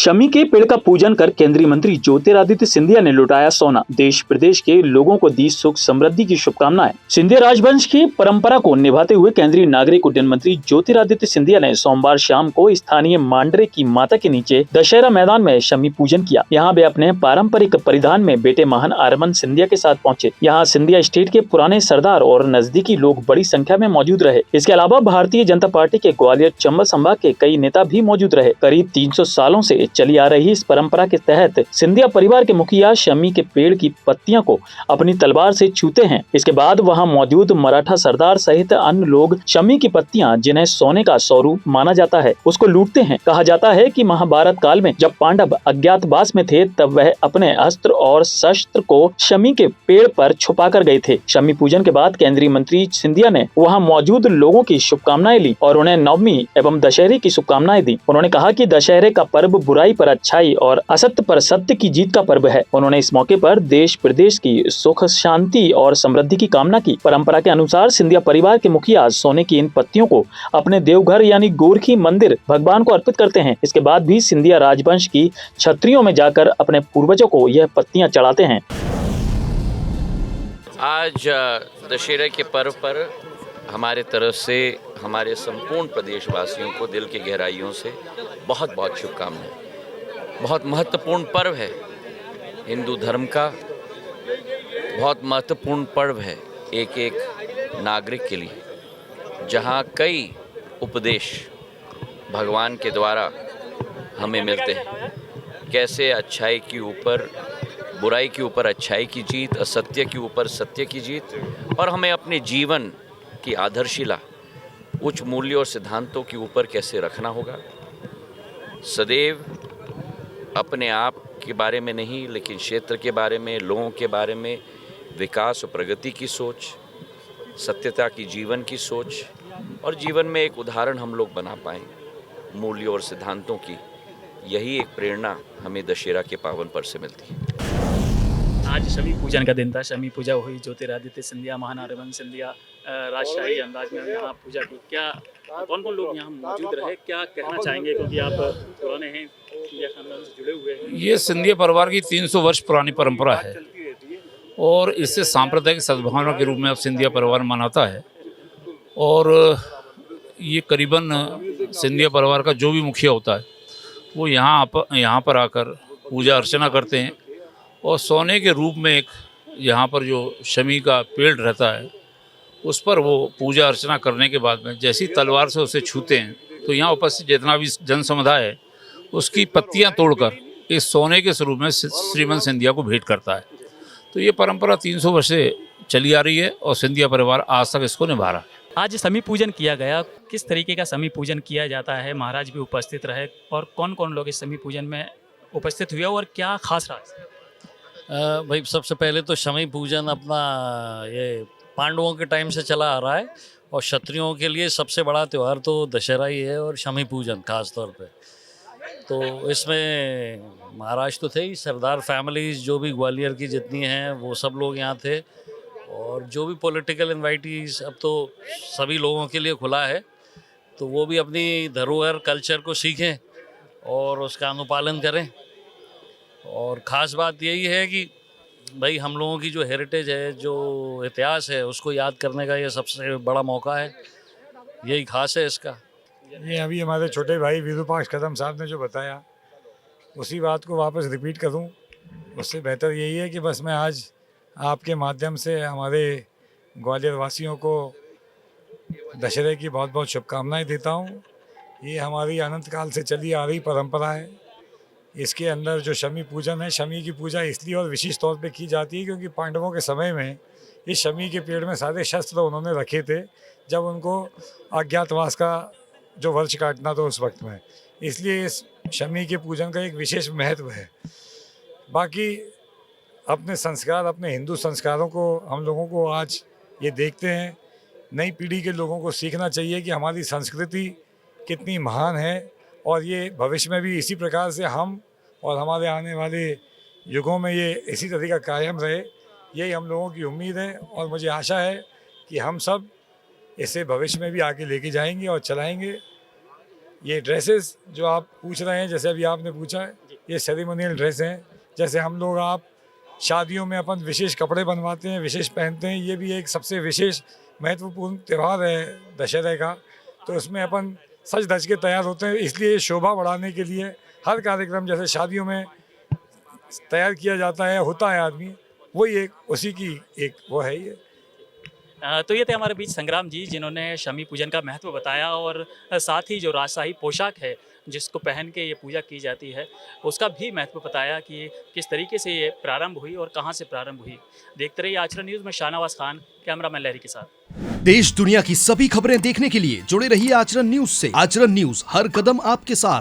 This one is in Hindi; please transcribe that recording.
शमी के पेड़ का पूजन कर केंद्रीय मंत्री ज्योतिरादित्य सिंधिया ने लुटाया सोना। देश प्रदेश के लोगों को दी सुख समृद्धि की शुभकामनाएं। सिंधिया राजवंश की परंपरा को निभाते हुए केंद्रीय नागरिक उड्डयन मंत्री ज्योतिरादित्य सिंधिया ने सोमवार शाम को स्थानीय मांडरे की माता के नीचे दशहरा मैदान में शमी पूजन किया। यहाँ वे अपने पारंपरिक परिधान में बेटे महान आरमन सिंधिया के साथ पहुंचे। यहाँ सिंधिया स्टेट के पुराने सरदार और नजदीकी लोग बड़ी संख्या में मौजूद रहे। इसके अलावा भारतीय जनता पार्टी के ग्वालियर चंबल संभाग के कई नेता भी मौजूद रहे। करीब 300 सालों से चली आ रही इस परंपरा के तहत सिंधिया परिवार के मुखिया शमी के पेड़ की पत्तियों को अपनी तलवार से छूते हैं। इसके बाद वहां मौजूद मराठा सरदार सहित अन्य लोग शमी की पत्तियां, जिन्हें सोने का स्वरूप माना जाता है, उसको लूटते हैं। कहा जाता है कि महाभारत काल में जब पांडव अज्ञातवास में थे, तब वह अपने अस्त्र और शस्त्र को शमी के पेड़ पर छुपा कर गए थे। शमी पूजन के बाद केंद्रीय मंत्री सिंधिया ने वहां मौजूद लोगों की शुभकामनाएं ली और उन्हें नवमी एवं दशहरे की शुभकामनाएं दी। उन्होंने कहा कि दशहरे का पर्व बुराई पर अच्छाई और असत्य पर सत्य की जीत का पर्व है। उन्होंने इस मौके पर देश प्रदेश की सुख शांति और समृद्धि की कामना की। परंपरा के अनुसार सिंधिया परिवार के मुखिया सोने की इन पत्तियों को अपने देवघर यानी गोरखी मंदिर भगवान को अर्पित करते हैं। इसके बाद भी सिंधिया राजवंश की छत्रियों में जाकर अपने पूर्वजों को यह पत्तियां चढ़ाते हैं। आज दशहरे के पर्व पर हमारे तरफ से हमारे संपूर्ण प्रदेशवासियों को दिल की गहराइयों से बहुत बहुत शुभकामनाएं। बहुत महत्वपूर्ण पर्व है, हिंदू धर्म का बहुत महत्वपूर्ण पर्व है एक एक नागरिक के लिए, जहां कई उपदेश भगवान के द्वारा हमें मिलते हैं। कैसे अच्छाई के ऊपर बुराई के ऊपर अच्छाई की जीत, असत्य के ऊपर सत्य की जीत, और हमें अपने जीवन की आदर्शिला उच्च मूल्यों और सिद्धांतों के ऊपर कैसे रखना होगा। सदैव अपने आप के बारे में नहीं, लेकिन क्षेत्र के बारे में, लोगों के बारे में, विकास और प्रगति की सोच, सत्यता की जीवन की सोच, और जीवन में एक उदाहरण हम लोग बना पाएँ मूल्यों और सिद्धांतों की। यही एक प्रेरणा हमें दशहरा के पावन पर्व से मिलती है। आज शमी पूजन का दिन था। शमी पूजा हुई, ज्योतिरादित्य सिंधिया, महान आरमन सिंधिया राजशाही अंदाज में यहाँ पूजा की। क्या कौन कौन लोग यहाँ मौजूद रहे, क्या कहना चाहेंगे, क्योंकि आप पुराने हैं, सिंधिया खानदान से जुड़े हुए हैं? ये सिंधिया परिवार की 300 वर्ष पुरानी परंपरा है और इससे सांप्रदायिक सद्भावना के रूप में अब सिंधिया परिवार मनाता है। और ये करीबन सिंधिया परिवार का जो भी मुखिया होता है वो यहाँ पर आकर पूजा अर्चना करते हैं। और सोने के रूप में एक यहाँ पर जो शमी का पेड़ रहता है उस पर वो पूजा अर्चना करने के बाद में जैसी तलवार से उसे छूते हैं तो यहाँ उपस्थित जितना भी जन समुदाय है उसकी पत्तियाँ तोड़कर इस सोने के स्वरूप में श्रीमंत सिंधिया को भेंट करता है। तो ये परंपरा 300 वर्ष से चली आ रही है और सिंधिया परिवार आज तक इसको निभा रहा है। आज शमी पूजन किया गया, किस तरीके का शमी पूजन किया जाता है? महाराज भी उपस्थित रहे और कौन कौन लोग इस शमी पूजन में उपस्थित हुए और क्या खास रहा? भाई सबसे पहले तो शमी पूजन अपना ये पांडवों के टाइम से चला आ रहा है और क्षत्रियों के लिए सबसे बड़ा त्यौहार तो दशहरा ही है और शमी पूजन खास तौर पे। तो इसमें महाराज तो थे ही, सरदार फैमिलीज जो भी ग्वालियर की जितनी हैं वो सब लोग यहाँ थे, और जो भी पॉलिटिकल इन्वाइटीज़ अब तो सभी लोगों के लिए खुला है, तो वो भी अपनी धरोहर कल्चर को सीखें और उसका अनुपालन करें। और ख़ास बात यही है कि भाई हम लोगों की जो हेरिटेज है, जो इतिहास है, उसको याद करने का ये सबसे बड़ा मौका है। यही खास है इसका। ये अभी हमारे छोटे भाई विरूपाक्ष कदम साहब ने जो बताया उसी बात को वापस रिपीट करूं, उससे बेहतर यही है कि बस मैं आज आपके माध्यम से हमारे ग्वालियर वासियों को दशहरे की बहुत बहुत शुभकामनाएं देता हूं। ये हमारी अनंत काल से चली आ रही परंपरा है। इसके अंदर जो शमी पूजन है, शमी की पूजा इसलिए और विशेष तौर पे की जाती है क्योंकि पांडवों के समय में इस शमी के पेड़ में सारे शस्त्र उन्होंने रखे थे जब उनको अज्ञातवास का जो वर्ष काटना था उस वक्त में, इसलिए इस शमी के पूजन का एक विशेष महत्व है। बाकी अपने संस्कार, अपने हिंदू संस्कारों को हम लोगों को आज ये देखते हैं, नई पीढ़ी के लोगों को सीखना चाहिए कि हमारी संस्कृति कितनी महान है और ये भविष्य में भी इसी प्रकार से हम और हमारे आने वाले युगों में ये इसी तरीका कायम रहे, यही हम लोगों की उम्मीद है। और मुझे आशा है कि हम सब इसे भविष्य में भी आगे लेके जाएंगे और चलाएंगे। ये ड्रेसेस जो आप पूछ रहे हैं, जैसे अभी आपने पूछा है, ये सेरेमोनियल ड्रेस हैं। जैसे हम लोग आप शादियों में अपन विशेष कपड़े बनवाते हैं, विशेष पहनते हैं, ये भी एक सबसे विशेष महत्वपूर्ण त्यौहार है दशहरे का। तो उसमें अपन सज धज के तैयार होते हैं, इसलिए शोभा बढ़ाने के लिए हर कार्यक्रम जैसे शादियों में तैयार किया जाता है, होता है आदमी, वही एक उसी की एक वो है ये। तो ये थे हमारे बीच संग्राम जी, जिन्होंने शमी पूजन का महत्व बताया और साथ ही जो राजशाही पोशाक है जिसको पहन के ये पूजा की जाती है उसका भी महत्व बताया कि किस तरीके से ये प्रारंभ हुई और कहाँ से प्रारंभ हुई। देखते रहिए आचरण न्यूज़ में शाहनवाज खान, कैमरामैन लहरी के साथ। देश दुनिया की सभी खबरें देखने के लिए जुड़े रहिए आचरण न्यूज से। आचरण न्यूज, हर कदम आपके साथ।